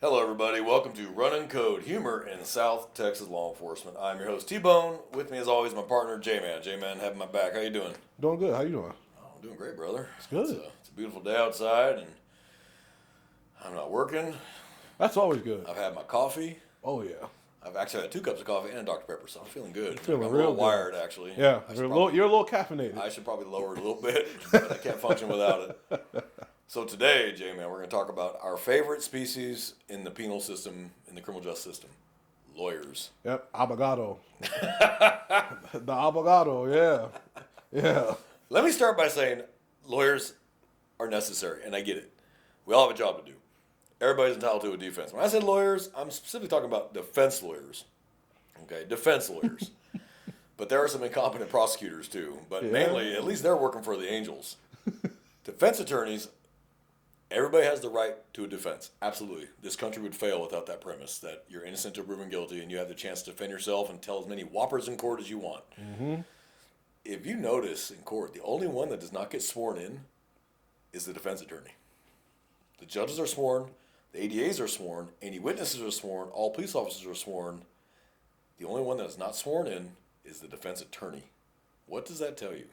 Hello, everybody. Welcome to Running Code Humor in South Texas Law Enforcement. I'm your host T-Bone. With me, as always, my partner J-Man. J-Man, having my back. How you doing? Doing good. How you doing? Oh, I'm doing great, brother. It's good. It's a beautiful day outside, and I'm not working. That's always good. I've had my coffee. Oh yeah. I've actually had 2 cups of coffee and a Dr. Pepper, so I'm feeling good. Feeling I'm a real little good. wired, actually. Yeah, I you're should a little caffeinated. I should probably lower it a little bit, but I can't function without it. So today, J-Man, we're going to talk about our favorite species in the penal system, in the criminal justice system. Lawyers. Yep, abogado. The abogado, yeah. Yeah. Let me start by saying lawyers are necessary, and I get it. We all have a job to do. Everybody's entitled to a defense. When I said lawyers, I'm specifically talking about defense lawyers. Okay, defense lawyers. But there are some incompetent prosecutors too. But Yeah. mainly, at least they're working for the angels. Defense attorneys, everybody has the right to a defense. Absolutely. This country would fail without that premise that you're innocent until proven guilty and you have the chance to defend yourself and tell as many whoppers in court as you want. Mm-hmm. If you notice in court, the only one that does not get sworn in is the defense attorney. The judges are sworn, the ADAs are sworn, any witnesses are sworn, all police officers are sworn. The only one that is not sworn in is the defense attorney. What does that tell you?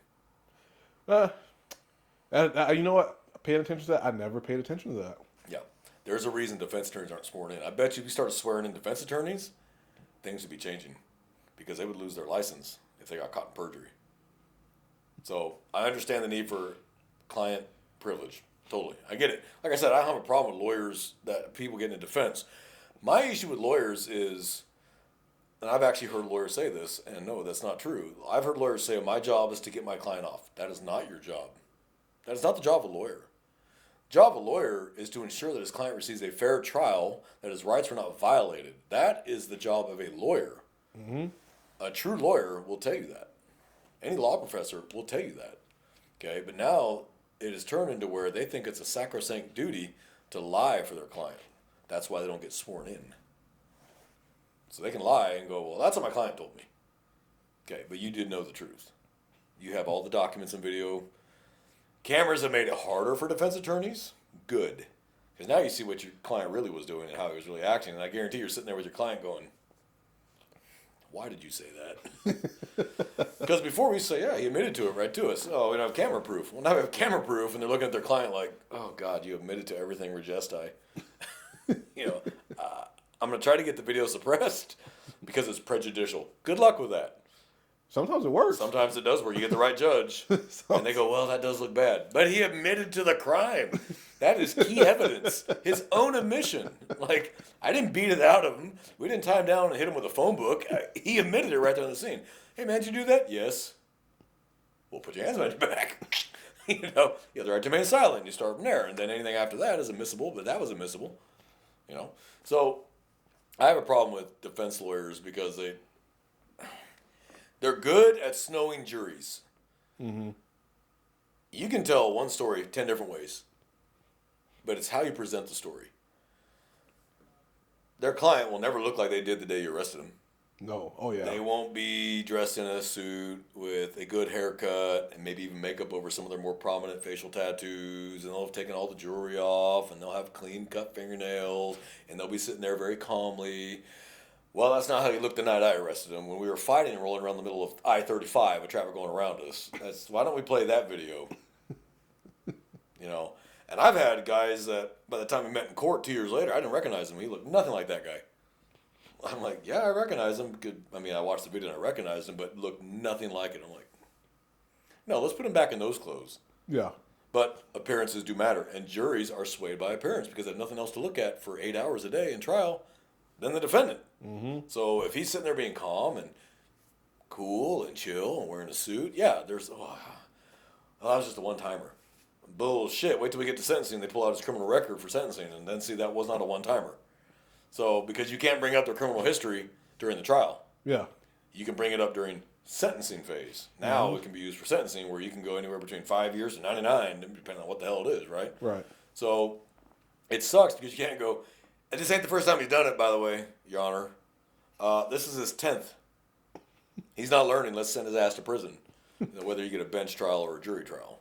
You know what? Paying attention to that, I never paid attention to that. Yeah, there's a reason defense attorneys aren't sworn in. I bet you if you started swearing in defense attorneys, things would be changing because they would lose their license if they got caught in perjury. So I understand the need for client privilege. Totally. I get it. Like I said, I don't have a problem with lawyers, that people getting in defense. My issue with lawyers is, and I've actually heard lawyers say this, and no, that's not true. I've heard lawyers say, my job is to get my client off. That is not your job. That is not the job of a lawyer. The job of a lawyer is to ensure that his client receives a fair trial, that his rights are not violated. That is the job of a lawyer. Mm-hmm. A true lawyer will tell you that. Any law professor will tell you that. Okay, but now it has turned into where they think it's a sacrosanct duty to lie for their client. That's why they don't get sworn in. So they can lie and go, well, that's what my client told me. Okay, but you did know the truth. You have all the documents and video. Cameras have made it harder for defense attorneys. Good. Because now you see what your client really was doing and how he was really acting. And I guarantee you're sitting there with your client going, why did you say that? Because before we say, yeah, he admitted to it right to us. Oh, we don't have camera proof. Well, now we have camera proof, and they're looking at their client like, oh, God, you admitted to everything, Regesti. I'm going to try to get the video suppressed because it's prejudicial. Good luck with that. Sometimes it works. Sometimes it does where you get the right judge, and they go, well, that does look bad. But he admitted to the crime. That is key evidence. His own admission. Like, I didn't beat it out of him. We didn't tie him down and hit him with a phone book. He admitted it right there on the scene. Hey, man, did you do that? Yes. We'll put your hands behind your back. You have the right to remain silent. You start from there, and then anything after that is admissible, but that was admissible. So I have a problem with defense lawyers because they're good at snowing juries. Mm-hmm. You can tell one story 10 different ways, but it's how you present the story. Their client will never look like they did the day you arrested them. No. Oh, yeah. They won't be dressed in a suit with a good haircut and maybe even makeup over some of their more prominent facial tattoos, and they'll have taken all the jewelry off, and they'll have clean-cut fingernails, and they'll be sitting there very calmly. Well, that's not how he looked the night I arrested him when we were fighting and rolling around the middle of I-35 with traffic going around us. Why don't we play that video? And I've had guys that by the time we met in court 2 years later, I didn't recognize him. He looked nothing like that guy. I'm like, yeah, I recognize him. I watched the video and I recognized him, but looked nothing like it. I'm like, no, let's put him back in those clothes. Yeah. But appearances do matter, and juries are swayed by appearance because they have nothing else to look at for 8 hours a day in trial than the defendant. Mm-hmm. So if he's sitting there being calm and cool and chill and wearing a suit, yeah, that was just a one-timer. Bullshit. Wait till we get to sentencing. They pull out his criminal record for sentencing and then see that was not a one-timer. So because you can't bring up their criminal history during the trial. Yeah. You can bring it up during sentencing phase. Now it can be used for sentencing where you can go anywhere between 5 years and 99, depending on what the hell it is, right? Right. So it sucks because you can't go, and this ain't the first time he's done it, by the way, Your Honor. This is his 10th. He's not learning. Let's send his ass to prison, whether you get a bench trial or a jury trial.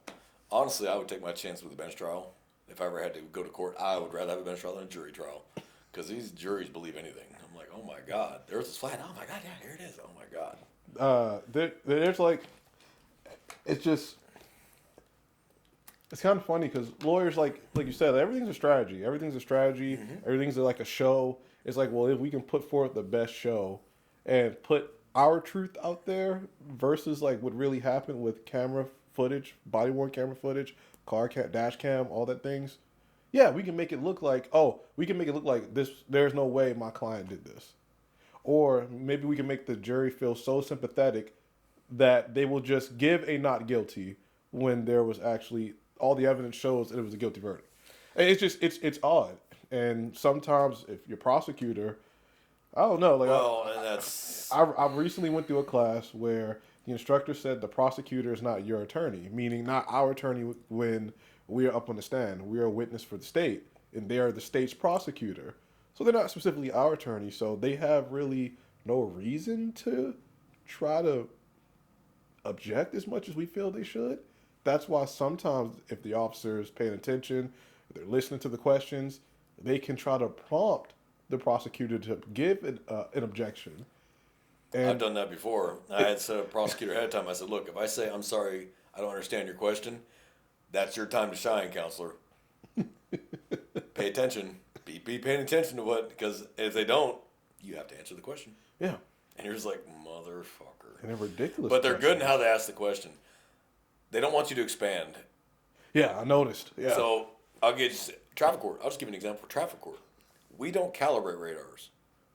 Honestly, I would take my chance with a bench trial. If I ever had to go to court, I would rather have a bench trial than a jury trial. Because these juries believe anything. I'm like, oh my God, the earth is flat. Oh my God, yeah, here it is. Oh my God. There's like, it's just, it's kind of funny because lawyers, like you said, everything's a strategy. Everything's a strategy. Everything's like a show. It's like, well, if we can put forth the best show and put our truth out there versus like what really happened with camera footage, body worn camera footage, dash cam, all that things. Yeah, we can make it look like, oh, we can make it look like this. There's no way my client did this. Or maybe we can make the jury feel so sympathetic that they will just give a not guilty when there was actually all the evidence shows that it was a guilty verdict. And it's just it's odd. And sometimes if your prosecutor, I don't know, like Well, and that's I recently went through a class where the instructor said the prosecutor is not your attorney, meaning not our attorney when we are up on the stand. We are a witness for the state, and they are the state's prosecutor. So they're not specifically our attorney, so they have really no reason to try to object as much as we feel they should. That's why sometimes if the officer is paying attention, if they're listening to the questions, they can try to prompt the prosecutor to give an objection. And I've done that before. I had said a prosecutor ahead of time. I said, look, if I say I'm sorry, I don't understand your question, that's your time to shine, counselor. Pay attention. Be paying attention to what, because if they don't, you have to answer the question. yeah, And you're just like, motherfucker. and they're ridiculous. But they're good in questions. how they ask the question. They don't want you to expand. Yeah, I noticed. Yeah. So I'll get traffic court. I'll just give you an example for traffic court. We don't calibrate radars.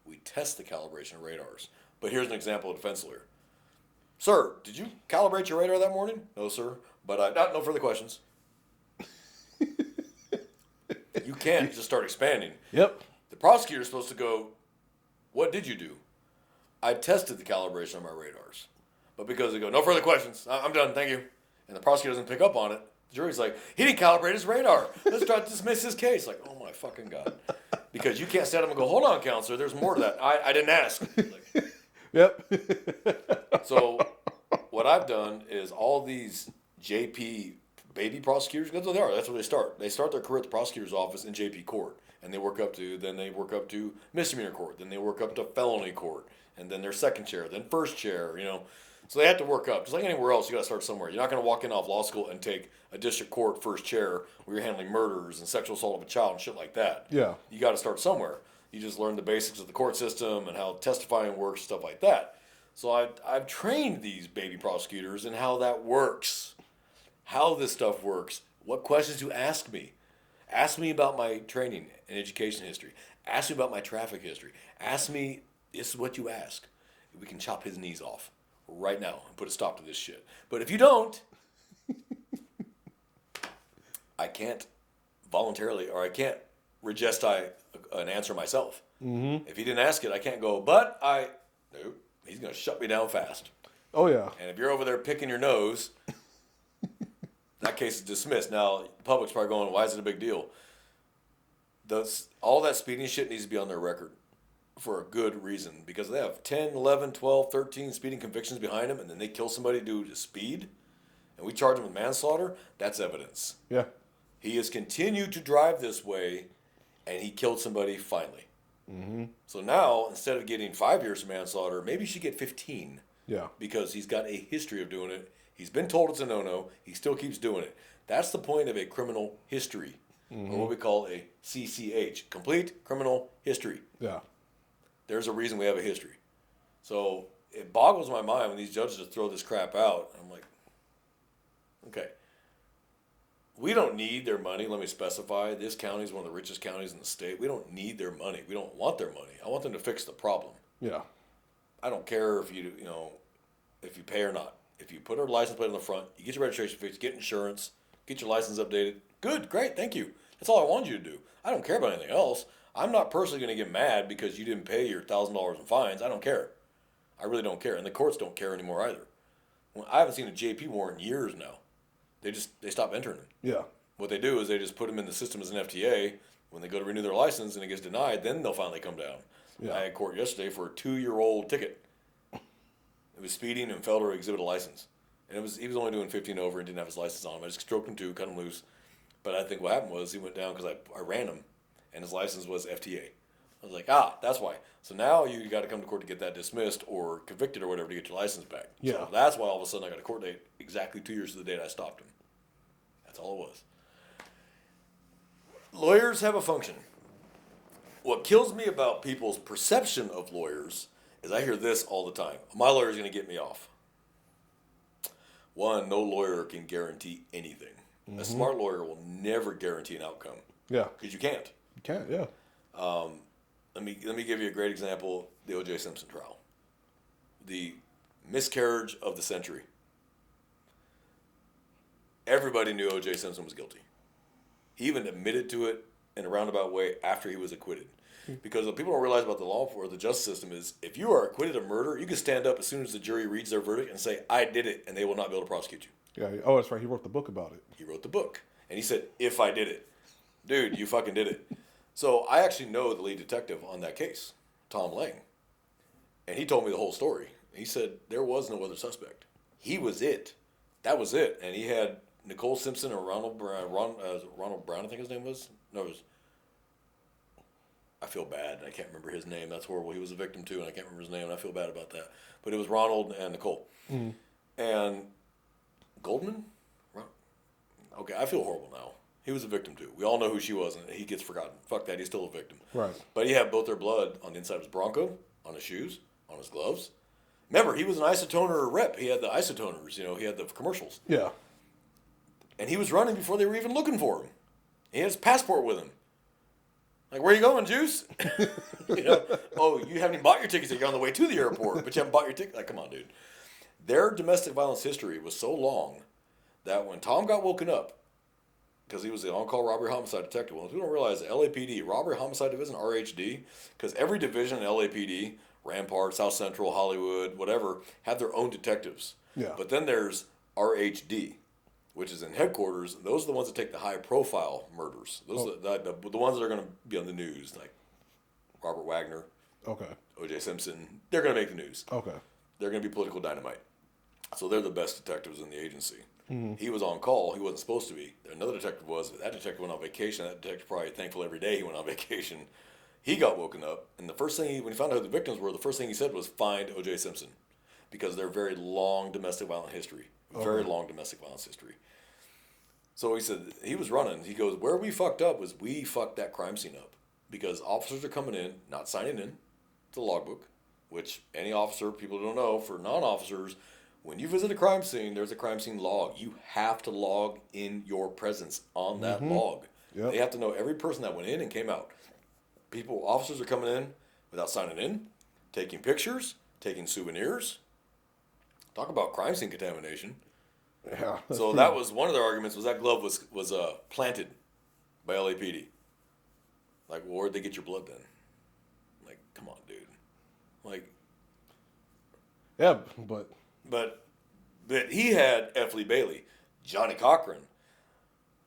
We test the calibration of radars. But here's an example of a defense lawyer. Sir, did you calibrate your radar that morning? No, sir. But no further questions. You can't just start expanding. Yep. The prosecutor's supposed to go, what did you do? I tested the calibration of my radars. But because they go, no further questions. I'm done, thank you. And the prosecutor doesn't pick up on it. The jury's like, he didn't calibrate his radar. Let's try to dismiss his case. Like, oh my fucking God. Because you can't stand up and go, hold on, counselor, there's more to that. I didn't ask. Like, Yep. so what I've done is all these JP baby prosecutors, that's what they are. That's where they start. They start their career at the prosecutor's office in JP court. And they work up to misdemeanor court. Then they work up to felony court. And then they're second chair, then first chair, you know. So they have to work up. Just like anywhere else, you got to start somewhere. You're not going to walk in off law school and take a district court first chair where you're handling murders and sexual assault of a child and shit like that. Yeah. You got to start somewhere. You just learn the basics of the court system and how testifying works, stuff like that. So I've trained these baby prosecutors in how that works, how this stuff works, what questions to ask me. Ask me about my training and education history. Ask me about my traffic history. Ask me, this is what you ask. We can chop his knees off right now and put a stop to this shit. But if you don't, I can't voluntarily, or I can't regesti an answer myself. Mm-hmm. If he didn't ask it, I can't go, nope, he's going to shut me down fast. Oh yeah. And if you're over there picking your nose, that case is dismissed. Now, the public's probably going, why is it a big deal? All that speeding shit needs to be on their record for a good reason. Because they have 10, 11, 12, 13 speeding convictions behind them, and then they kill somebody due to speed, and we charge them with manslaughter, that's evidence. Yeah. He has continued to drive this way, and he killed somebody finally. Mm-hmm. So now, instead of getting 5 years for manslaughter, maybe he should get 15. Yeah. Because he's got a history of doing it. He's been told it's a no-no. He still keeps doing it. That's the point of a criminal history, or what we call a CCH, complete criminal history. Yeah. There's a reason we have a history. So it boggles my mind when these judges just throw this crap out. I'm like, okay. We don't need their money. Let me specify. This county is one of the richest counties in the state. We don't need their money. We don't want their money. I want them to fix the problem. Yeah. I don't care if you pay or not. If you put a license plate on the front, you get your registration fixed, get insurance, get your license updated. Good, great, thank you. That's all I want you to do. I don't care about anything else. I'm not personally going to get mad because you didn't pay your $1,000 in fines. I don't care. I really don't care. And the courts don't care anymore either. I haven't seen a JP warrant in years now. They stop entering them. Yeah. What they do is they just put them in the system as an FTA. When they go to renew their license and it gets denied, then they'll finally come down. Yeah. I had court yesterday for a 2-year-old ticket. It was speeding and failed to exhibit a license. And he was only doing 15 over and didn't have his license on him. I just stroked him too, cut him loose. But I think what happened was he went down because I ran him, and his license was FTA. I was like, that's why. So now you got to come to court to get that dismissed or convicted or whatever to get your license back. Yeah. So that's why all of a sudden I got a court date exactly 2 years to the date I stopped him. That's all it was. Lawyers have a function. What kills me about people's perception of lawyers is I hear this all the time. My lawyer's going to get me off. One, no lawyer can guarantee anything. Mm-hmm. A smart lawyer will never guarantee an outcome. Yeah. Because you can't. You can't, yeah. Let me give you a great example, the O.J. Simpson trial. The miscarriage of the century. Everybody knew O.J. Simpson was guilty. He even admitted to it in a roundabout way after he was acquitted. Because what people don't realize about the law or the justice system is if you are acquitted of murder, you can stand up as soon as the jury reads their verdict and say, I did it, and they will not be able to prosecute you. Yeah. Oh, that's right. He wrote the book about it. He wrote the book. And he said, if I did it. Dude, you fucking did it. So I actually know the lead detective on that case, Tom Lang. And he told me the whole story. He said there was no other suspect. He was it. That was it. And he had Nicole Simpson or Ronald Brown, Ronald Brown, I think his name was. No, it was. I feel bad. I can't remember his name. That's horrible. He was a victim too, and I can't remember his name, and I feel bad about that. But it was Ronald and Nicole. Mm-hmm. And Goldman? Okay, I feel horrible now. He was a victim too. We all know who she was, and he gets forgotten. Fuck that, he's still a victim. Right. But he had both their blood on the inside of his Bronco, on his shoes, on his gloves. Remember, he was an isotoner rep. He had the isotoners, he had the commercials. Yeah. And he was running before they were even looking for him. He had his passport with him. Like, where are you going, Juice? Oh, you haven't even bought your tickets yet. You're on the way to the airport, but you haven't bought your ticket. Like, come on, dude. Their domestic violence history was so long that when Tom got woken up, because he was the on-call robbery homicide detective, well, people don't realize the LAPD, Robbery Homicide Division, RHD, because every division in LAPD, Rampart, South Central, Hollywood, whatever, have their own detectives. Yeah. But then there's RHD, which is in headquarters. Those are the ones that take the high-profile murders. Those are the ones that are going to be on the news, like Robert Wagner, Okay. O.J. Simpson. They're going to make the news. Okay. They're going to be political dynamite. So they're the best detectives in the agency. Mm-hmm. He was on call. He wasn't supposed to be. Another detective was. That detective went on vacation. That detective probably thankful every day he went on vacation. He got woken up, and the first thing when he found out who the victims were, the first thing he said was find O.J. Simpson, because they're very long domestic violence history. Very long domestic violence history. So he said he was running. He goes, where we fucked up was we fucked that crime scene up, because officers are coming in, not signing in to the logbook, which any officer, people don't know, for non-officers, when you visit a crime scene, there's a crime scene log. You have to log in your presence on that log. Yep. They have to know every person that went in and came out. Officers are coming in without signing in, taking pictures, taking souvenirs. Talk about crime scene contamination. Yeah. So that was one of their arguments, was that glove was planted by LAPD. Like, well, where'd they get your blood then? Like, come on, dude. Like, yeah, But he had F. Lee Bailey, Johnny Cochran,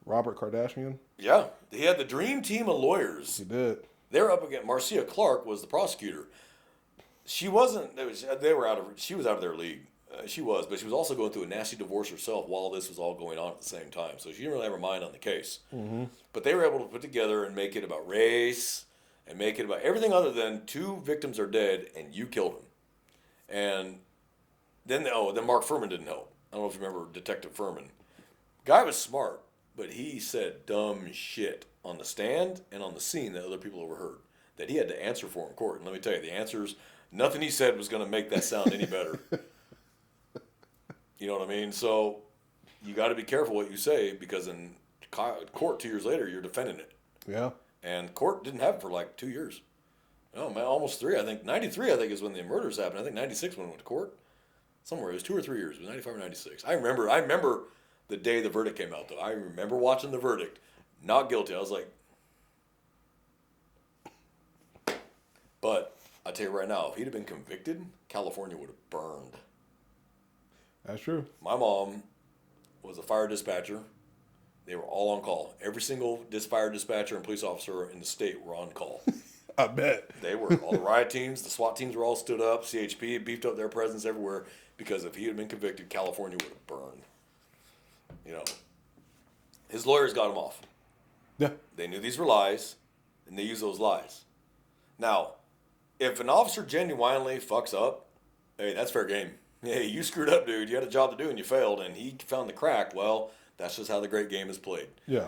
Robert Kardashian. Yeah, he had the dream team of lawyers. He did. They were up against Marcia Clark was the prosecutor. She wasn't. They were out of. She was out of their league. She was, but she was also going through a nasty divorce herself while this was all going on at the same time. So she didn't really have her mind on the case. Mm-hmm. But they were able to put together and make it about race and make it about everything other than two victims are dead and you killed them. And then Mark Furman didn't help. I don't know if you remember Detective Furman. Guy was smart, but he said dumb shit on the stand and on the scene that other people overheard that he had to answer for in court. And let me tell you, the answers, nothing he said was going to make that sound any better. You know what I mean? So you got to be careful what you say, because in court 2 years later, you're defending it. Yeah. And court didn't have it for like 2 years. Oh, man, almost 3. I think 93, I think, is when the murders happened. I think 96 when it went to court. Somewhere. It was 2 or 3 years. It was 95 or 96. I remember the day the verdict came out, though. I remember watching the verdict. Not guilty. I was like... But I tell you right now, if he'd have been convicted, California would have burned. That's true. My mom was a fire dispatcher. They were all on call. Every single fire dispatcher and police officer in the state were on call. I bet. They were. All the riot teams, the SWAT teams were all stood up. CHP beefed up their presence everywhere, because if he had been convicted, California would have burned. You know, his lawyers got him off. Yeah. They knew these were lies, and they used those lies. Now, if an officer genuinely fucks up, hey, that's fair game. Hey, you screwed up, dude. You had a job to do and you failed, and he found the crack. Well, that's just how the great game is played. Yeah.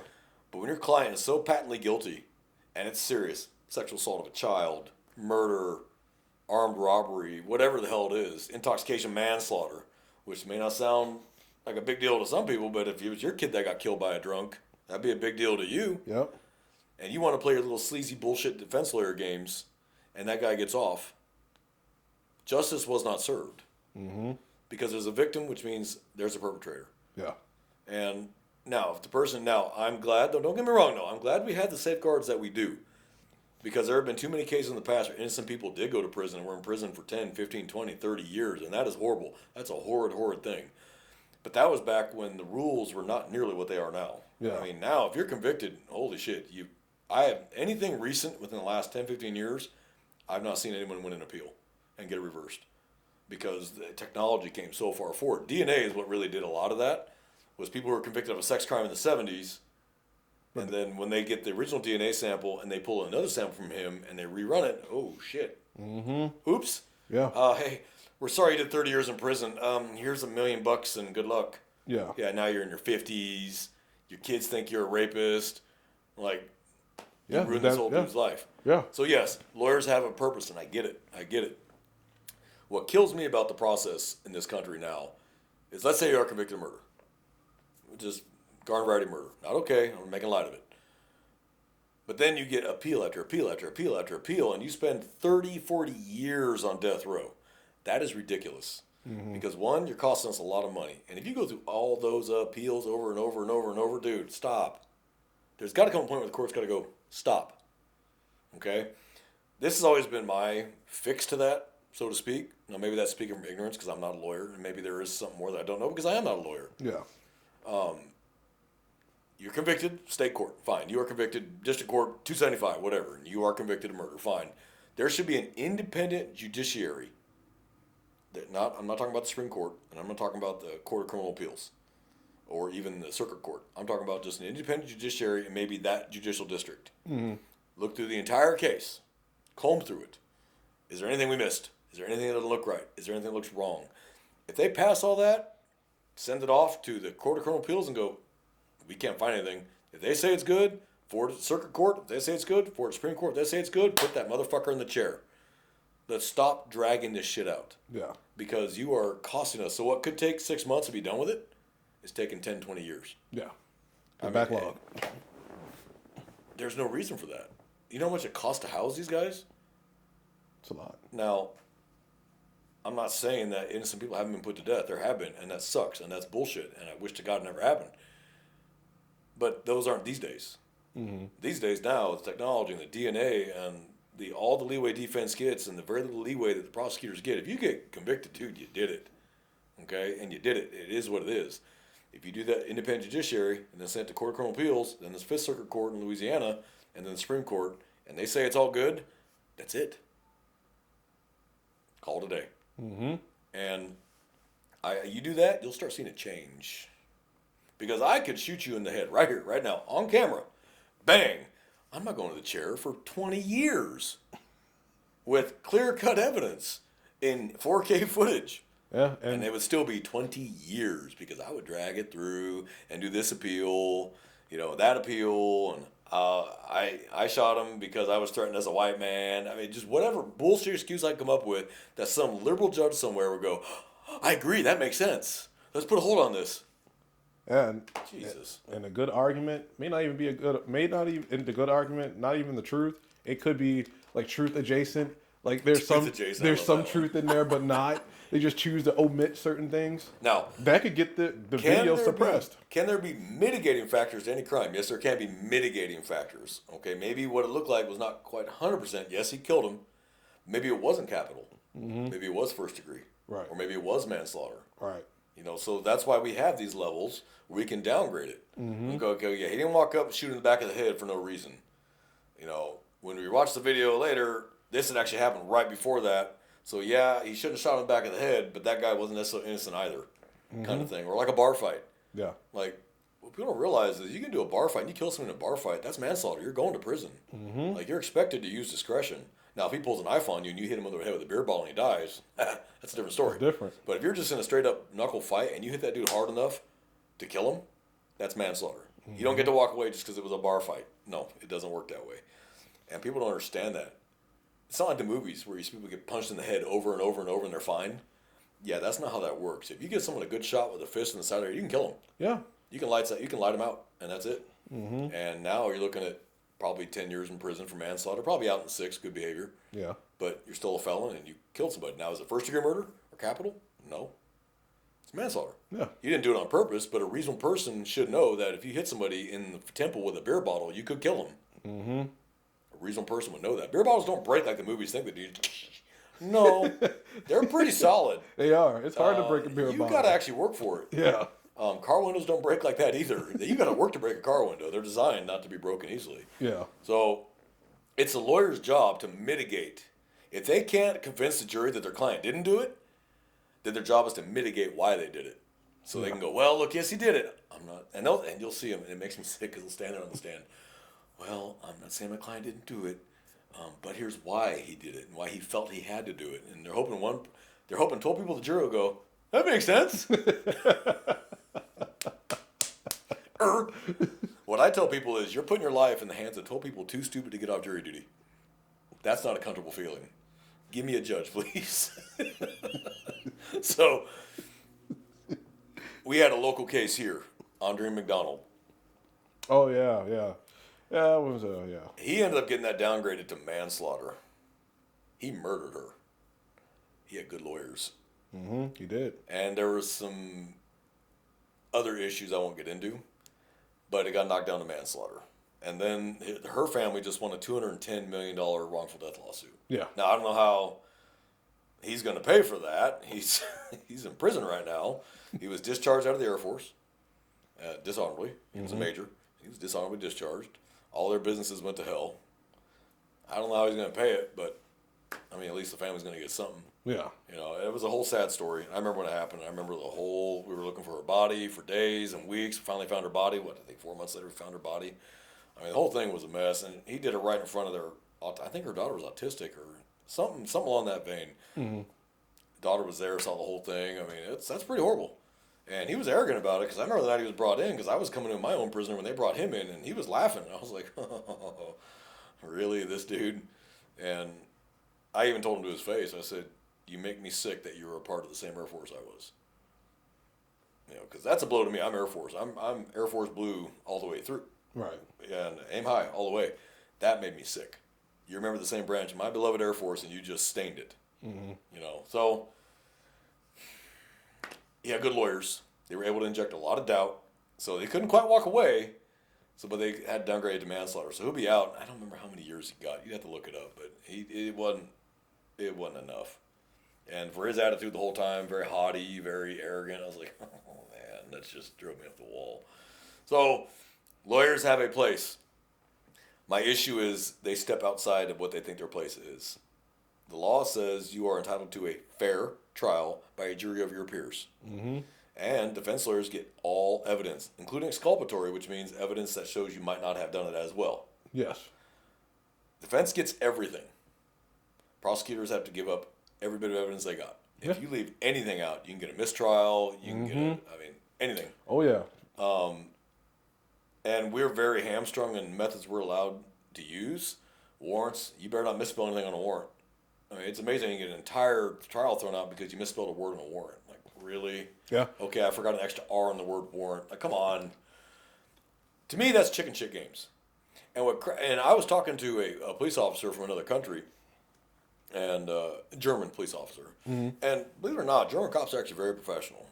But when your client is so patently guilty, and it's serious, sexual assault of a child, murder, armed robbery, whatever the hell it is, intoxication manslaughter, which may not sound like a big deal to some people, but if it was your kid that got killed by a drunk, that'd be a big deal to you. Yep. And you want to play your little sleazy bullshit defense lawyer games, and that guy gets off. Justice was not served. Mm-hmm. Because there's a victim, which means there's a perpetrator. Yeah. And now, if the person, I'm glad, though, don't get me wrong, I'm glad we had the safeguards that we do. Because there have been too many cases in the past where innocent people did go to prison and were in prison for 10, 15, 20, 30 years, and that is horrible. That's a horrid, horrid thing. But that was back when the rules were not nearly what they are now. Yeah. I mean, now, if you're convicted, holy shit, I have anything recent within the last 10, 15 years, I've not seen anyone win an appeal and get it reversed. Because the technology came so far forward. DNA is what really did a lot of that, was people who were convicted of a sex crime in the 70s, and then when they get the original DNA sample and they pull another sample from him and they rerun it, oh shit. Mm-hmm. Oops. Yeah. Hey, we're sorry you did 30 years in prison. Here's $1 million and good luck. Yeah. Yeah, now you're in your 50s. Your kids think you're a rapist. Like, you ruined this whole dude's life. Yeah. So yes, lawyers have a purpose, and I get it. What kills me about the process in this country now is, let's say you are convicted of murder. Just garden variety murder. Not okay. I'm making light of it. But then you get appeal after appeal after appeal after appeal, and you spend 30, 40 years on death row. That is ridiculous. Mm-hmm. Because one, you're costing us a lot of money. And if you go through all those appeals over and over and over and over, dude, stop. There's got to come a point where the court's got to go, stop. Okay? This has always been my fix to that, so to speak. Now, maybe that's speaking from ignorance because I'm not a lawyer, and maybe there is something more that I don't know because I am not a lawyer. Yeah. You're convicted, state court, fine. You are convicted, district court, 275, whatever. And you are convicted of murder, fine. There should be an independent judiciary. I'm not talking about the Supreme Court, and I'm not talking about the Court of Criminal Appeals or even the Circuit Court. I'm talking about just an independent judiciary and maybe that judicial district. Mm-hmm. Look through the entire case, comb through it. Is there anything we missed? Is there anything that doesn't look right? Is there anything that looks wrong? If they pass all that, send it off to the Court of Criminal Appeals and go, we can't find anything. If they say it's good, forward to the Circuit Court. If they say it's good, forward to the Supreme Court. If they say it's good, put that motherfucker in the chair. Let's stop dragging this shit out. Yeah. Because you are costing us. So what could take 6 months to be done with it is taking 10, 20 years. Yeah. Backlog. There's no reason for that. You know how much it costs to house these guys? It's a lot. Now, I'm not saying that innocent people haven't been put to death. There have been, and that sucks, and that's bullshit, and I wish to God it never happened. But those aren't these days. Mm-hmm. These days now, with technology and the DNA and all the leeway defense gets and the very little leeway that the prosecutors get, if you get convicted, dude, you did it. Okay? And you did it. It is what it is. If you do that independent judiciary and then send it to Court of Criminal Appeals, then the Fifth Circuit Court in Louisiana, and then the Supreme Court, and they say it's all good, that's it. Call it a day. Mm-hmm. And you do that, you'll start seeing a change. Because I could shoot you in the head right here, right now, on camera. Bang! I'm not going to the chair for 20 years with clear-cut evidence in 4K footage. Yeah, and it would still be 20 years because I would drag it through and do this appeal, that appeal, and I shot him because I was threatened as a white man. I mean, just whatever bullshit excuse I come up with that some liberal judge somewhere would go, I agree, that makes sense. Let's put a hold on this. And Jesus. And a good argument may not even be the good argument, not even the truth. It could be like truth adjacent. Like there's some truth in there, but not. They just choose to omit certain things. Now, that could get the video suppressed. Can there be mitigating factors to any crime? Yes, there can be mitigating factors. Okay, maybe what it looked like was not quite 100%. Yes, he killed him. Maybe it wasn't capital. Mm-hmm. Maybe it was first degree. Right. Or maybe it was manslaughter. Right. So that's why we have these levels where we can downgrade it. Mm-hmm. And go, yeah, he didn't walk up and shoot in the back of the head for no reason. When we watch the video later, this had actually happened right before that. So yeah, he shouldn't have shot him in the back of the head, but that guy wasn't necessarily innocent either, kind of thing. Or like a bar fight. Yeah. Like, what people don't realize is you can do a bar fight and you kill someone in a bar fight, that's manslaughter. You're going to prison. Mm-hmm. Like, you're expected to use discretion. Now, if he pulls a knife on you and you hit him over the head with a beer bottle and he dies, that's a different story. It's different. But if you're just in a straight up knuckle fight and you hit that dude hard enough to kill him, that's manslaughter. Mm-hmm. You don't get to walk away just because it was a bar fight. No, it doesn't work that way. And people don't understand that. It's not like the movies where you see people get punched in the head over and over and over and they're fine. Yeah, that's not how that works. If you get someone a good shot with a fist in the side of their head, you can kill them. Yeah. You can light them out, and that's it. Mm-hmm. And now you're looking at probably 10 years in prison for manslaughter, probably out in 6, good behavior. Yeah. But you're still a felon and you killed somebody. Now, is it first-degree murder or capital? No. It's manslaughter. Yeah. You didn't do it on purpose, but a reasonable person should know that if you hit somebody in the temple with a beer bottle, you could kill them. Mm-hmm. A reasonable person would know that. Beer bottles don't break like the movies think they do. No. They're pretty solid. They are. It's hard to break a beer bottle. You got to actually work for it. Yeah. Car windows don't break like that either. You got to work to break a car window. They're designed not to be broken easily. Yeah. So it's a lawyer's job to mitigate. If they can't convince the jury that their client didn't do it, then their job is to mitigate why they did it. So they can go, well, look, yes, he did it. I'm not, and you'll see them, and it makes me sick because they'll stand there on the stand. Well, I'm not saying my client didn't do it, but here's why he did it and why he felt he had to do it. And they're hoping 12 people at the jury will go, that makes sense. What I tell people is you're putting your life in the hands of 12 people too stupid to get off jury duty. That's not a comfortable feeling. Give me a judge, please. So, we had a local case here, Andre McDonald. Oh, yeah. Yeah, it was yeah. He ended up getting that downgraded to manslaughter. He murdered her. He had good lawyers. Mm-hmm, he did. And there was some other issues I won't get into, but it got knocked down to manslaughter. And then her family just won a $210 million wrongful death lawsuit. Yeah. Now, I don't know how he's going to pay for that. He's in prison right now. He was discharged out of the Air Force, dishonorably. He was a major. He was dishonorably discharged. All their businesses went to hell. I don't know how he's going to pay it, but, I mean, at least the family's going to get something. Yeah. You know, it was a whole sad story. I remember when it happened. I remember we were looking for her body for days and weeks. We finally found her body. I think 4 months later we found her body. I mean, the whole thing was a mess, and he did it right in front of I think her daughter was autistic or something along that vein. Mm-hmm. Daughter was there, saw the whole thing. I mean, that's pretty horrible. And he was arrogant about it because I remember the night he was brought in because I was coming to my own prisoner when they brought him in, and he was laughing. I was like, oh, really, this dude? And I even told him to his face, I said, you make me sick that you were a part of the same Air Force I was. You know, because that's a blow to me. I'm Air Force. I'm Air Force Blue all the way through. Right. And aim high all the way. That made me sick. You remember the same branch, my beloved Air Force, and you just stained it. Mm-hmm. You know, so he had good lawyers. They were able to inject a lot of doubt, so they couldn't quite walk away. But they had downgraded to manslaughter, so he'll be out. I don't remember how many years he got. You'd have to look it up, but it wasn't enough. And for his attitude the whole time, very haughty, very arrogant, I was like, oh man, that just drove me up the wall. So lawyers have a place. My issue is they step outside of what they think their place is. The law says you are entitled to a fair trial by a jury of your peers. Mm-hmm. And defense lawyers get all evidence, including exculpatory, which means evidence that shows you might not have done it as well. Yes. Defense gets everything. Prosecutors have to give up every bit of evidence they got. If you leave anything out, you can get a mistrial, you can get anything. Oh, yeah. And we're very hamstrung in methods we're allowed to use. Warrants, you better not misspell anything on a warrant. I mean, it's amazing you get an entire trial thrown out because you misspelled a word on a warrant. Like, really? Yeah. Okay, I forgot an extra R on the word warrant. Like, come on. To me, that's chicken shit games. And I was talking to a police officer from another country, and a German police officer. Mm-hmm. And believe it or not, German cops are actually very professional.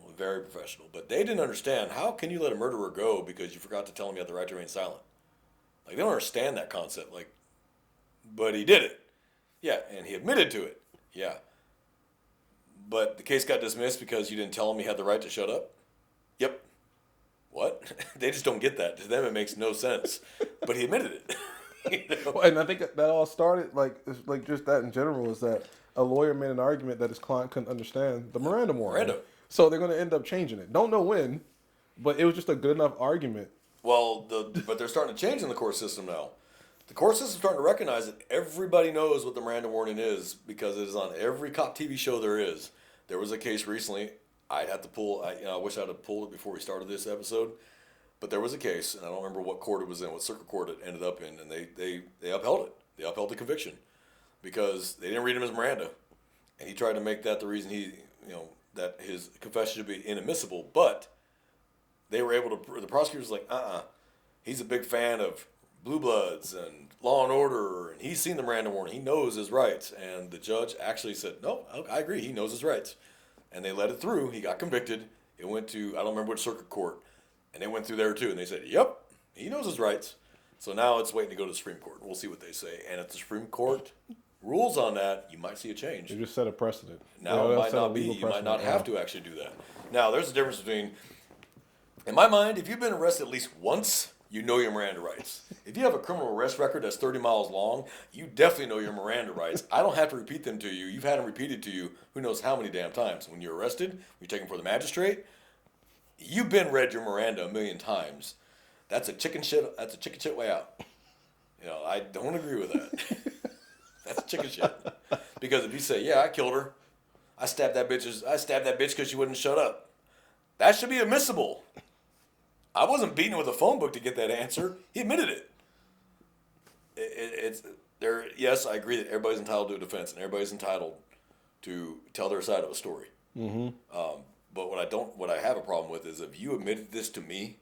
But they didn't understand, how can you let a murderer go because you forgot to tell him you had the right to remain silent? Like, they don't understand that concept. Like, but he did it. Yeah, and he admitted to it. Yeah. But the case got dismissed because you didn't tell him he had the right to shut up? Yep. What? They just don't get that. To them, it makes no sense. But he admitted it. You know? Well, and I think that all started, like just that in general, is that a lawyer made an argument that his client couldn't understand the Miranda warning. So they're going to end up changing it. Don't know when, but it was just a good enough argument. Well, but they're starting to change in the court system now. The court system's starting to recognize that everybody knows what the Miranda warning is because it is on every cop TV show there is. There was a case recently. I'd have to pull. I wish I'd have pulled it before we started this episode. But there was a case, and I don't remember what court it was in, what circuit court it ended up in, and they upheld it. They upheld the conviction because they didn't read him as Miranda, and he tried to make that the reason that his confession should be inadmissible. But they were able to. The prosecutor was like, he's a big fan of Blue Bloods and Law and Order, and he's seen the Miranda warning. He knows his rights, and the judge actually said, no, I agree. He knows his rights, and they let it through. He got convicted. It went to I don't remember which circuit court. And they went through there too, and they said, yep, he knows his rights. So now it's waiting to go to the Supreme Court. We'll see what they say. And if the Supreme Court rules on that, you might see a change. You just set a precedent. Now, it might not be. You might not have to actually do that. Now, there's a difference between, in my mind, if you've been arrested at least once, you know your Miranda rights. If you have a criminal arrest record that's 30 miles long, you definitely know your Miranda rights. I don't have to repeat them to you. You've had them repeated to you who knows how many damn times. When you're arrested, you're taken before the magistrate, you've been read your Miranda a million times. That's a chicken shit. That's a chicken shit way out. I don't agree with that. That's chicken shit. Because if you say, "Yeah, I killed her. I stabbed that bitch because she wouldn't shut up," that should be admissible. I wasn't beating her with a phone book to get that answer. He admitted it. It's there. Yes, I agree that everybody's entitled to a defense and everybody's entitled to tell their side of a story. Mm-hmm. But what I have a problem with is if you admitted this to me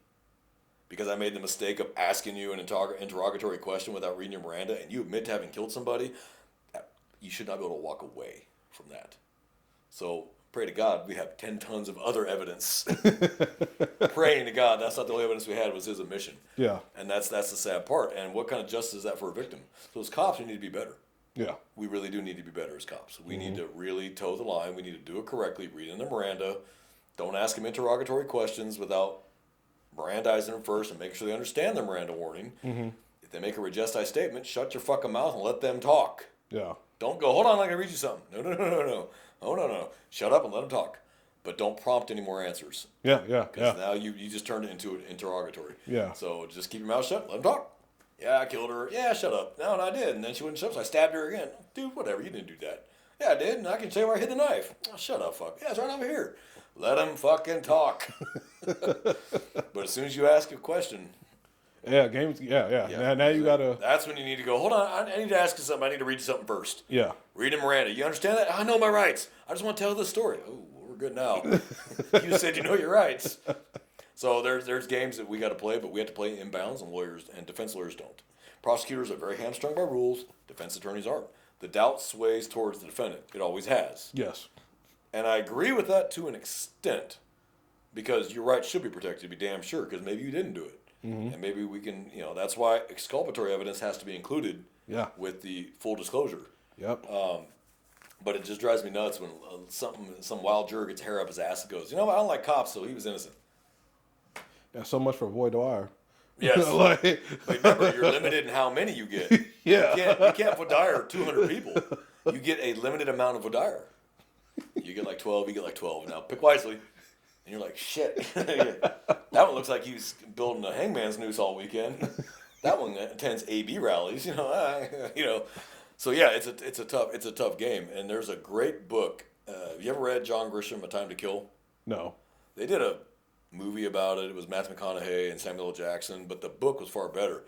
because I made the mistake of asking you an interrogatory question without reading your Miranda and you admit to having killed somebody, you should not be able to walk away from that. So pray to God we have 10 tons of other evidence. Praying to God that's not the only evidence we had was his admission. Yeah. And that's the sad part. And what kind of justice is that for a victim? So as cops, we need to be better. Yeah. We really do need to be better as cops. We need to really toe the line. We need to do it correctly, read in the Miranda. Don't ask them interrogatory questions without Mirandizing them first and making sure they understand the Miranda warning. Mm-hmm. If they make a regestai statement, shut your fucking mouth and let them talk. Yeah. Don't go, hold on, I can read you something. No. Oh, no. Shut up and let them talk. But don't prompt any more answers. Yeah. Because now you just turned it into an interrogatory. Yeah. So just keep your mouth shut, let them talk. Yeah, I killed her. Yeah, shut up. No, I did. And then she wouldn't shut up, so I stabbed her again. Dude, whatever, you didn't do that. Yeah, I did, and I can tell you where I hid the knife. Oh, shut up, fuck. Yeah, it's right over here. Let them fucking talk. But as soon as you ask a question. Yeah, games, yeah. Now you gotta. That's when you need to go, hold on, I need to ask you something. I need to read you something first. Yeah. Read in Miranda. You understand that? I know my rights. I just want to tell this story. Oh, we're good now. You said you know your rights. So there's games that we got to play, but we have to play inbounds, and lawyers and defense lawyers don't. Prosecutors are very hamstrung by rules. Defense attorneys aren't. The doubt sways towards the defendant. It always has. Yes. And I agree with that to an extent, because your rights should be protected, to be damn sure, because maybe you didn't do it. Mm-hmm. And maybe we can, that's why exculpatory evidence has to be included with the full disclosure. Yep. But it just drives me nuts when some wild juror gets hair up his ass and goes, I don't like cops, so he was innocent. Yeah, so much for voir dire. Yes. But remember, you're limited in how many you get. Yeah. You can't voir dire 200 people. You get a limited amount of voir dire. You get like 12, you get like 12. Now, pick wisely. And you're like, shit. That one looks like he's building a hangman's noose all weekend. That one attends AB rallies, So yeah, it's a tough game. And there's a great book. Have you ever read John Grisham, A Time to Kill? No. They did a movie about it. It was Matthew McConaughey and Samuel L. Jackson, but the book was far better.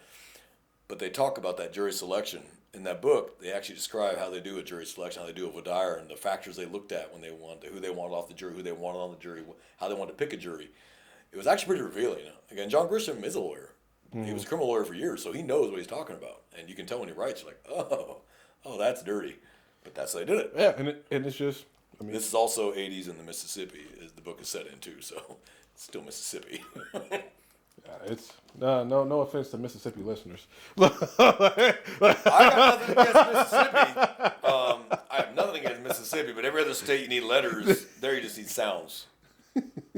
But they talk about that jury selection. In that book, they actually describe how they do a jury selection, how they do a voir dire, and the factors they looked at when they wanted, who they wanted off the jury, who they wanted on the jury, how they wanted to pick a jury. It was actually pretty revealing. Again, John Grisham is a lawyer. Mm-hmm. He was a criminal lawyer for years, so he knows what he's talking about. And you can tell when he writes, you're like, oh, that's dirty. But that's how they did it. Yeah, and it's just... this is also 80s in the Mississippi, as the book is set into, so it's still Mississippi. It's no offense to Mississippi listeners. I got nothing against Mississippi. I have nothing against Mississippi, but every other state you need letters. There you just need sounds.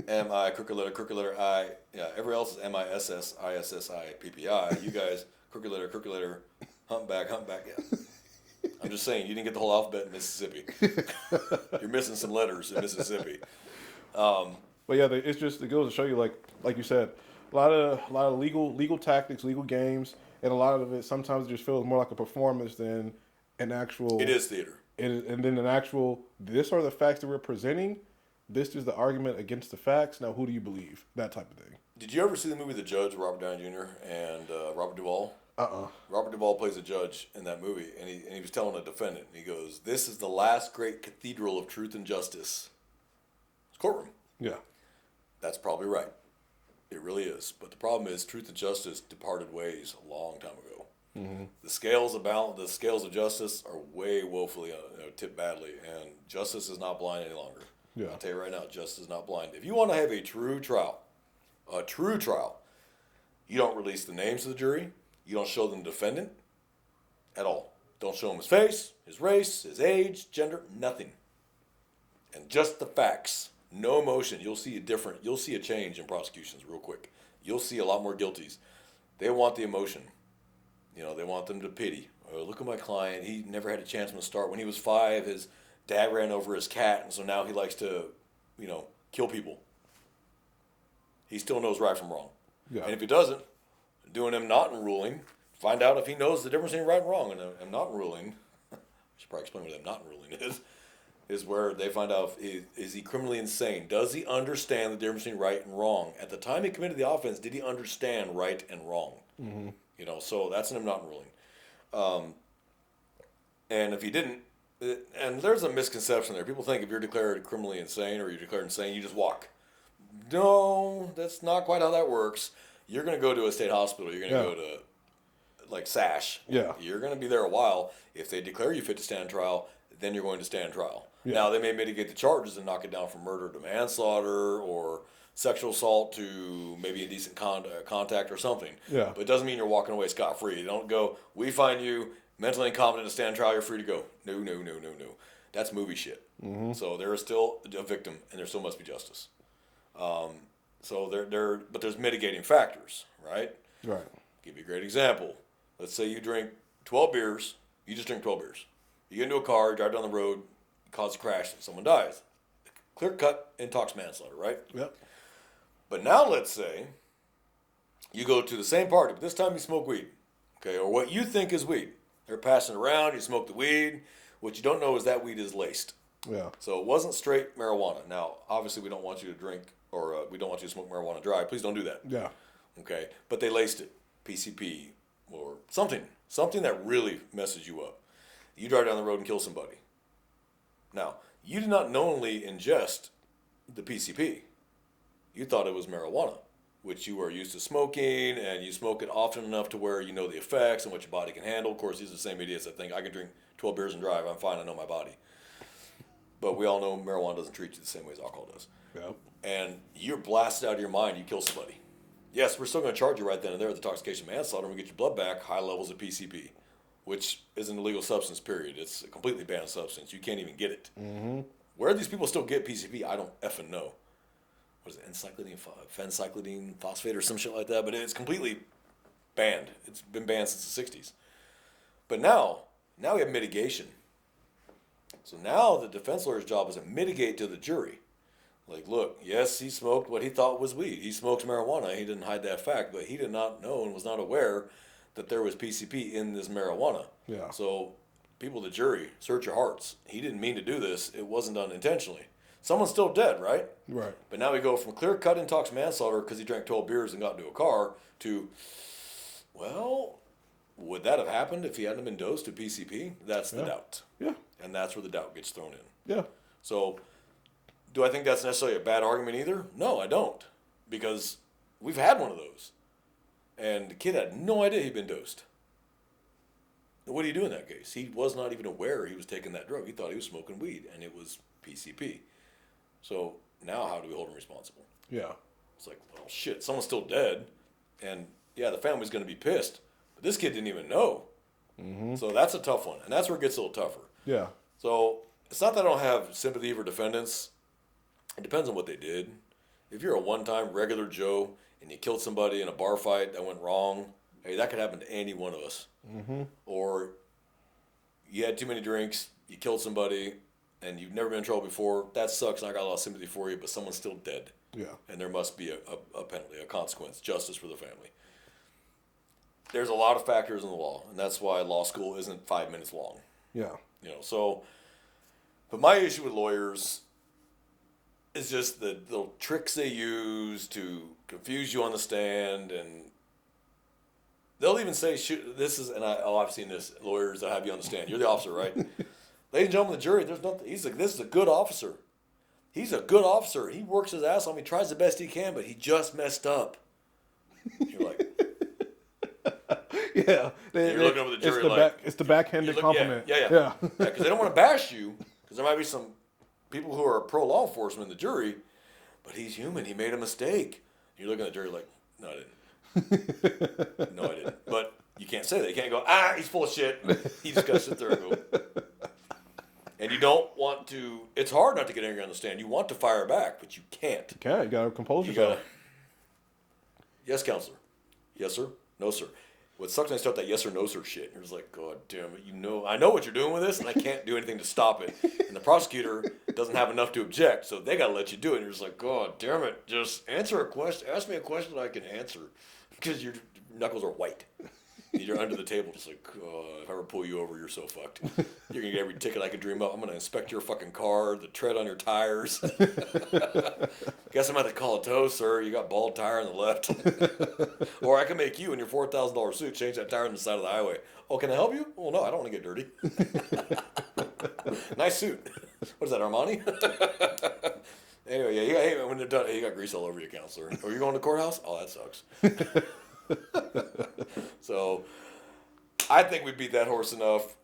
M-I, crooked letter, I. Yeah, every else is M-I-S-S-I-S-S-I-P-P-I. You guys, crooked letter, humpback. Yeah. I'm just saying, you didn't get the whole alphabet in Mississippi. You're missing some letters in Mississippi. But yeah, it goes to show you, like you said, a lot of legal tactics, legal games, and a lot of it sometimes just feels more like a performance than an actual. It is theater. And then an actual. This are the facts that we're presenting. This is the argument against the facts. Now, who do you believe? That type of thing. Did you ever see the movie The Judge, Robert Downey Jr. and Robert Duvall? Uh-uh. Robert Duvall plays a judge in that movie, and he was telling a defendant, he goes, "This is the last great cathedral of truth and justice." It's a courtroom. Yeah. That's probably right. It really is. But the problem is, truth and justice departed ways a long time ago. Mm-hmm. The scales of justice are way woefully tipped badly, and justice is not blind any longer. Yeah. I'll tell you right now, justice is not blind. If you want to have a true trial, you don't release the names of the jury. You don't show them the defendant at all. Don't show him his face, his race, his age, gender, nothing. And just the facts. No emotion. You'll see a change in prosecutions real quick. You'll see a lot more guilties. They want the emotion. They want them to pity. Oh, look at my client. He never had a chance from the start. When he was 5, his dad ran over his cat, and so now he likes to, kill people. He still knows right from wrong. Yeah. And if he doesn't, doing him not in ruling, find out if he knows the difference between right and wrong. And him not in ruling, I should probably explain what him not in ruling is where they find out is he criminally insane? Does he understand the difference between right and wrong? At the time he committed the offense, did he understand right and wrong? Mm-hmm. So that's an him not in ruling. And if he didn't, and there's a misconception there. People think if you're declared criminally insane or you're declared insane, you just walk. No, that's not quite how that works. You're going to go to a state hospital. You're going to go to, like, SASH. Yeah. You're going to be there a while. If they declare you fit to stand trial, then you're going to stand trial. Yeah. Now, they may mitigate the charges and knock it down from murder to manslaughter or sexual assault to maybe indecent contact or something. Yeah. But it doesn't mean you're walking away scot-free. You don't go, we find you mentally incompetent to stand trial, you're free to go. No. That's movie shit. Mm-hmm. So there is still a victim, and there still must be justice. But there's mitigating factors, right? Right. Give you a great example. Let's say you drink 12 beers. You just drink 12 beers. You get into a car, drive down the road, cause a crash, and someone dies. Clear cut, intox manslaughter, right? Yep. But now let's say you go to the same party, but this time you smoke weed, okay, or what you think is weed. They're passing around, you smoke the weed. What you don't know is that weed is laced. Yeah. So it wasn't straight marijuana. Now, obviously, we don't want you to drink or we don't want you to smoke marijuana dry. Please don't do that. Yeah. Okay? But they laced it, PCP or something that really messes you up. You drive down the road and kill somebody. Now, you did not knowingly ingest the PCP. You thought it was marijuana, which you are used to smoking, and you smoke it often enough to where you know the effects and what your body can handle. Of course, these are the same idiots that think, I can drink 12 beers and drive, I'm fine, I know my body. But we all know marijuana doesn't treat you the same way as alcohol does. Yep. And you're blasted out of your mind, you kill somebody. Yes, we're still going to charge you right then and there with intoxication manslaughter, and we get your blood back, high levels of PCP, which is an illegal substance, period. It's a completely banned substance. You can't even get it. Mm-hmm. Where these people still get PCP, I don't effing know. What is it, phencyclidine phosphate or some shit like that? But it's completely banned. It's been banned since the 60s. But now we have mitigation. So now the defense lawyer's job is to mitigate to the jury. Like, look, yes, he smoked what he thought was weed. He smoked marijuana. He didn't hide that fact, but he did not know and was not aware that there was PCP in this marijuana. Yeah. So people, the jury, search your hearts. He didn't mean to do this. It wasn't done intentionally. Someone's still dead, right? Right. But now we go from clear-cut intox manslaughter because he drank 12 beers and got into a car to, well, would that have happened if he hadn't been dosed to PCP? That's the doubt. Yeah. And that's where the doubt gets thrown in. Yeah. So do I think that's necessarily a bad argument either? No, I don't. Because we've had one of those. And the kid had no idea he'd been dosed. What do you do in that case? He was not even aware he was taking that drug. He thought he was smoking weed, and it was PCP. So now how do we hold him responsible? Yeah. It's like, well, shit, someone's still dead. And, yeah, the family's going to be pissed. But this kid didn't even know. Mm-hmm. So that's a tough one. And that's where it gets a little tougher. Yeah. So it's not that I don't have sympathy for defendants. It depends on what they did. If you're a one-time regular Joe and you killed somebody in a bar fight that went wrong, hey, that could happen to any one of us. Mm-hmm. Or you had too many drinks, you killed somebody, and you've never been in trouble before. That sucks, and I got a lot of sympathy for you, but someone's still dead. Yeah. And there must be a penalty, a consequence, justice for the family. there's a lot of factors in the law, and that's why law school isn't 5 minutes long. Yeah. So, but my issue with lawyers is just the little tricks they use to confuse you on the stand, and they'll even say, I've seen this, lawyers that have you on the stand. You're the officer, right? Ladies and gentlemen, the jury, there's nothing. He's like, this is a good officer. He's a good officer. He works his ass off. He tries the best he can, but he just messed up. You're like, yeah. You're looking over the jury it's the backhanded compliment. Yeah. Because they don't want to bash you, because there might be some people who are pro law enforcement in the jury, but he's human. He made a mistake. You're looking at the jury like, no, I didn't. No, I didn't. But you can't say that. You can't go, he's full of shit. You just got to sit there and go. And you don't want to, it's hard not to get angry on the stand. You want to fire back, but you can't. You can't. You got to compose yourself. Yes, counselor. Yes, sir. No, sir. What sucks when I start that yes or no, sir shit. You're just like, God damn it. I know what you're doing with this, and I can't do anything to stop it. And the prosecutor doesn't have enough to object, so they got to let you do it. And you're just like, God damn it. Just answer a question. Ask me a question that I can answer. Because your knuckles are white. You're under the table, just like, if I ever pull you over, you're so fucked. You're going to get every ticket I could dream up. I'm going to inspect your fucking car, the tread on your tires. Guess I'm going to have to call a tow, sir. You got bald tire on the left. Or I can make you in your $4,000 suit change that tire on the side of the highway. Oh, can I help you? Oh, no, I don't want to get dirty. Nice suit. What is that, Armani? Anyway, yeah, when they're done, you got grease all over you, counselor. Are you going to the courthouse? Oh, that sucks. So, I think we beat that horse enough.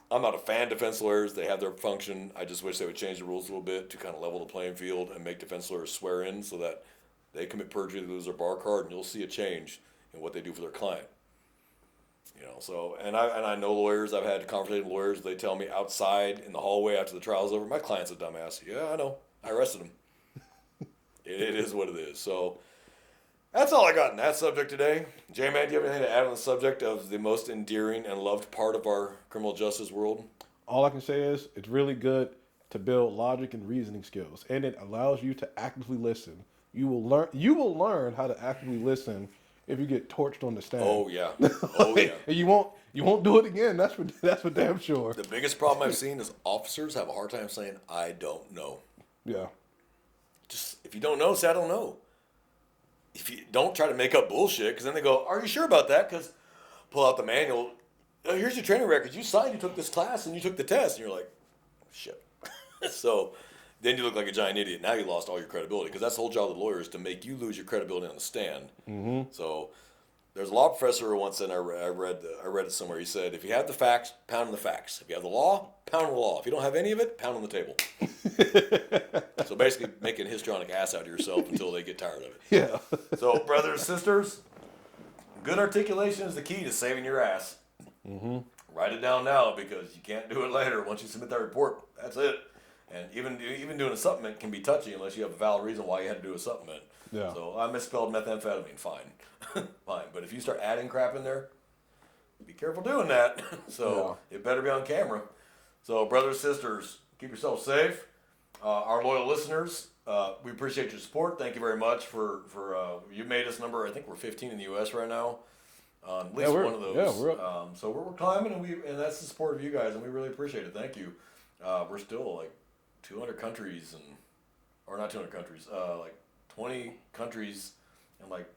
I'm not a fan of defense lawyers. They have their function. I just wish they would change the rules a little bit to kind of level the playing field and make defense lawyers swear in so that they commit perjury, they lose their bar card, and you'll see a change in what they do for their client. So, and I know lawyers. I've had conversations with lawyers. They tell me outside in the hallway after the trial's over, my client's a dumbass. Yeah, I know. I arrested him. It is what it is. So, that's all I got in that subject today. J-Man, do you have anything to add on the subject of the most endearing and loved part of our criminal justice world? All I can say is it's really good to build logic and reasoning skills, and it allows you to actively listen. You will learn how to actively listen if you get torched on the stand. Oh yeah. Oh yeah. And you won't do it again. That's for damn sure. The biggest problem I've seen is officers have a hard time saying I don't know. Yeah. Just if you don't know, say I don't know. If you don't try to make up bullshit, because then they go, "Are you sure about that?" Because pull out the manual. Oh, here's your training records. You signed. You took this class and you took the test. And you're like, shit. So then you look like a giant idiot. Now you lost all your credibility, because that's the whole job of the lawyer, is to make you lose your credibility on the stand. Mm-hmm. So there's a law professor who once said, I read it somewhere. He said, if you have the facts, pound on the facts. If you have the law, pound on the law. If you don't have any of it, pound on the table. So basically making a histrionic ass out of yourself until they get tired of it. Yeah. So brothers, sisters, good articulation is the key to saving your ass. Mm-hmm. Write it down now, because you can't do it later. Once you submit that report, that's it. And even doing a supplement can be touchy unless you have a valid reason why you had to do a supplement. Yeah. So I misspelled methamphetamine. Fine. Fine. But if you start adding crap in there, be careful doing that. So It better be on camera. So brothers, sisters, keep yourself safe. Our loyal listeners, we appreciate your support. Thank you very much for you made us number. I think we're 15 in the U.S. right now. At least one of those. Yeah, we're up. So we're climbing, and that's the support of you guys, and we really appreciate it. Thank you. We're still like 200 countries, or not 200 countries, like 20 countries and like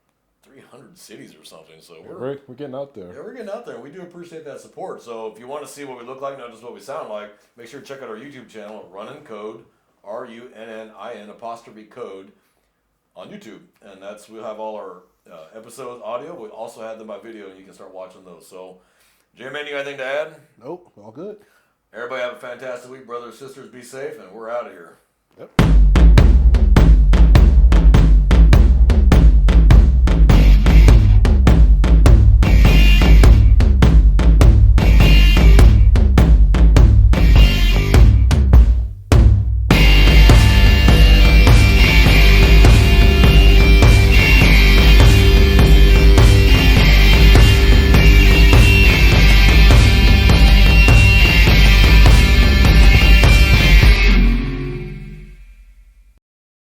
300 cities or something. So we're getting out there. Yeah, we're getting out there, and we do appreciate that support. So if you want to see what we look like, not just what we sound like, make sure to check out our YouTube channel, Runnin' Code, RUNNIN'_code on YouTube. And we'll have all our episodes audio. We also have them by video, and you can start watching those. So, J-Man, you got anything to add? Nope, all good. Everybody have a fantastic week, brothers, sisters. Be safe, and we're out of here. Yep.